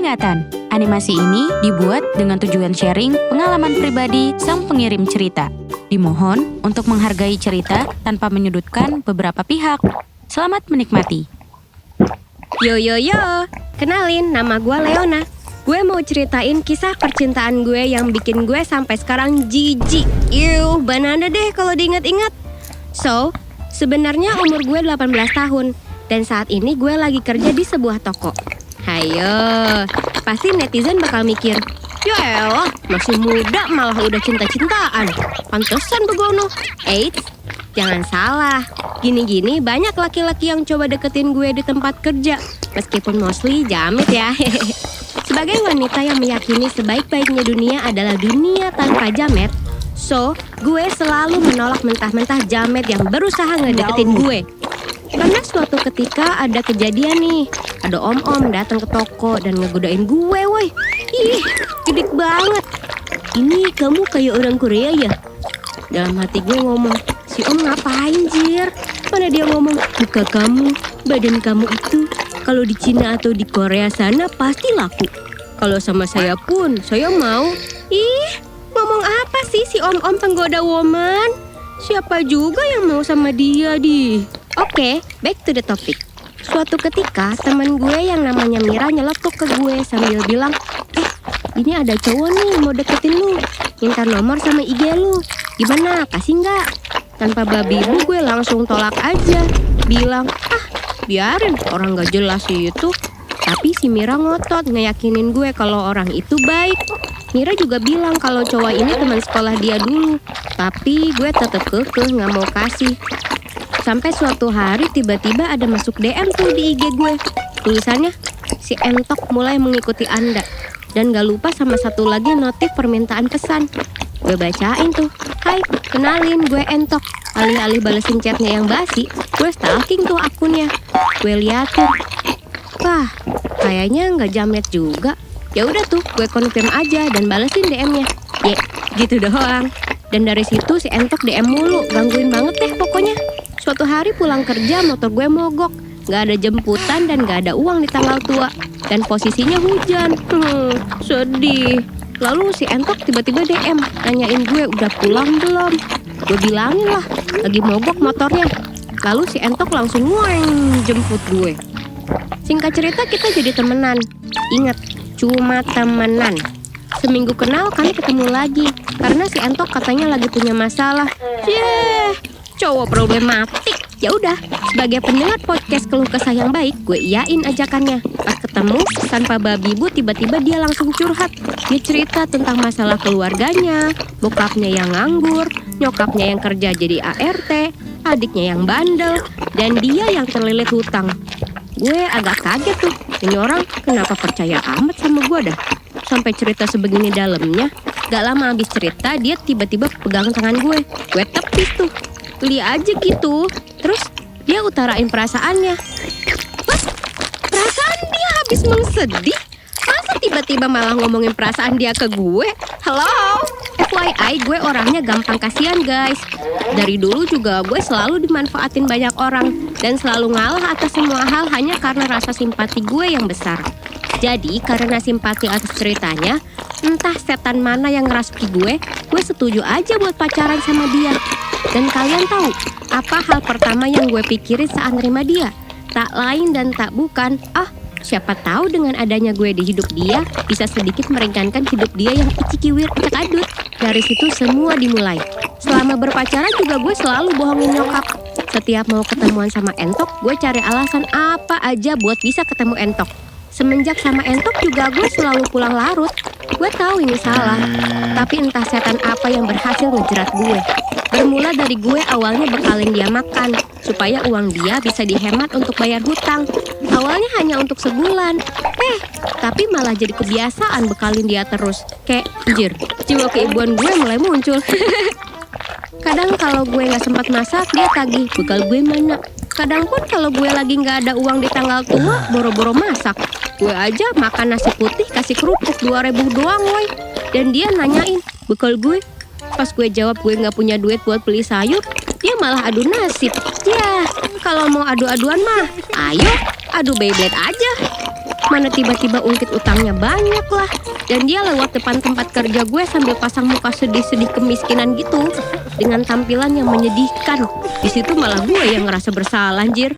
Peringatan, animasi ini dibuat dengan tujuan sharing pengalaman pribadi sang pengirim cerita. Dimohon untuk menghargai cerita tanpa menyudutkan beberapa pihak. Selamat menikmati. Yo, kenalin, nama gue Leona. Gue mau ceritain kisah percintaan gue yang bikin gue sampai sekarang jijik. Banana deh kalau diingat-ingat. So, sebenarnya umur gue 18 tahun. Dan saat ini gue lagi kerja di sebuah toko. Hayo, pasti netizen bakal mikir, ya elah, masih muda malah udah cinta-cintaan. Pantesan begono. Eits, jangan salah. Gini-gini banyak laki-laki yang coba deketin gue di tempat kerja. Meskipun mostly jamet ya. Sebagai wanita yang meyakini sebaik-baiknya dunia adalah dunia tanpa jamet, so, gue selalu menolak mentah-mentah jamet yang berusaha ngedeketin gue. Karena suatu ketika ada kejadian nih, ada om-om datang ke toko dan ngegodain gue, woi. Ih, gede banget. Ini kamu kayak orang Korea ya? Dalam hati gue ngomong, si om ngapain jir? Mana dia ngomong, muka kamu, badan kamu itu kalau di Cina atau di Korea sana pasti laku. Kalau sama saya pun, saya mau. Ih, ngomong apa sih si om-om penggoda woman? Siapa juga yang mau sama dia di? Oke, back to the topic. Suatu ketika teman gue yang namanya Mira nyeletuk ke gue sambil bilang, ini ada cowok nih mau deketin lu, minta nomor sama IG lu. Gimana, kasih nggak? Tanpa babi ibu gue langsung tolak aja. Bilang, biarin, orang gak jelas itu. Tapi si Mira ngotot ngeyakinin gue kalau orang itu baik. Mira juga bilang kalau cowok ini teman sekolah dia dulu. Tapi gue tetep kekeh gak mau kasih. Sampai suatu hari tiba-tiba ada masuk DM tuh di IG gue. Tulisannya, si Entok mulai mengikuti Anda. Dan gak lupa sama satu lagi notif permintaan pesan. Gue bacain tuh, hai, kenalin gue Entok. Alih-alih balesin chatnya yang basi, gue stalking tuh akunnya. Gue liatin, wah, kayaknya nggak jamet juga. Ya udah tuh, gue confirm aja dan balesin DM-nya. Gitu doang. Dan dari situ si Entok DM mulu, gangguin banget deh pokoknya. Suatu hari pulang kerja motor gue mogok, nggak ada jemputan dan nggak ada uang di tanggal tua. Dan posisinya hujan. Sedih. Lalu si Entok tiba-tiba DM, nanyain gue udah pulang belum. Gue bilangin lah, lagi mogok motornya. Lalu si Entok langsung jemput gue. Singkat cerita kita jadi temenan. Ingat, cuma temenan. Seminggu kenal kami ketemu lagi. Karena si Entok katanya lagi punya masalah. Cowok problematik. Ya udah, sebagai pendengar podcast keluh kesah yang baik, gue iyain ajakannya. Pas ketemu, tanpa babi bu, tiba-tiba dia langsung curhat. Dia cerita tentang masalah keluarganya, bokapnya yang nganggur, nyokapnya yang kerja jadi ART, adiknya yang bandel, dan dia yang terlilit hutang. Gue agak kaget tuh, ini orang kenapa percaya amat sama gue dah. Sampai cerita sebegini dalamnya. Gak lama habis cerita, dia tiba-tiba pegang tangan gue. Gue tepis tuh, beli aja gitu. Terus dia utarain perasaannya. Wah, perasaan dia habis mengsedih. Masa tiba-tiba malah ngomongin perasaan dia ke gue? Halo? FYI, gue orangnya gampang kasihan guys. Dari dulu juga gue selalu dimanfaatin banyak orang. Dan selalu ngalah atas semua hal hanya karena rasa simpati gue yang besar. Jadi karena simpati atas ceritanya, entah setan mana yang ngerasuki gue setuju aja buat pacaran sama dia. Dan kalian tahu, apa hal pertama yang gue pikirin saat nerima dia? Tak lain dan tak bukan, siapa tahu dengan adanya gue di hidup dia, bisa sedikit meringankan hidup dia yang icikiwir acak-adut. Dari situ semua dimulai. Selama berpacaran juga gue selalu bohongin nyokap. Setiap mau ketemuan sama Entok, gue cari alasan apa aja buat bisa ketemu Entok. Semenjak sama Entok juga gue selalu pulang larut. Gue tahu ini salah, tapi entah setan apa yang berhasil ngejerat gue. Bermula dari gue awalnya bekalin dia makan, supaya uang dia bisa dihemat untuk bayar hutang. Awalnya hanya untuk sebulan, tapi malah jadi kebiasaan bekalin dia terus. Kayak, jiwa keibuan gue mulai muncul. Kadang kalau gue gak sempat masak, dia tagih, bekal gue mana. Kadang pun kalau gue lagi gak ada uang di tanggal tua, boro-boro masak. Gue aja makan nasi putih kasih kerupuk 2.000 doang woy. Dan dia nanyain, bekal gue. Pas gue jawab gue gak punya duit buat beli sayur, dia malah adu nasib. Ya, kalau mau adu-aduan mah, ayo adu Beyblade aja. mana tiba-tiba ungkit utangnya banyak lah. Dan dia lewat depan tempat kerja gue sambil pasang muka sedih-sedih kemiskinan gitu. Dengan tampilan yang menyedihkan. Di situ malah gue yang ngerasa bersalah, anjir.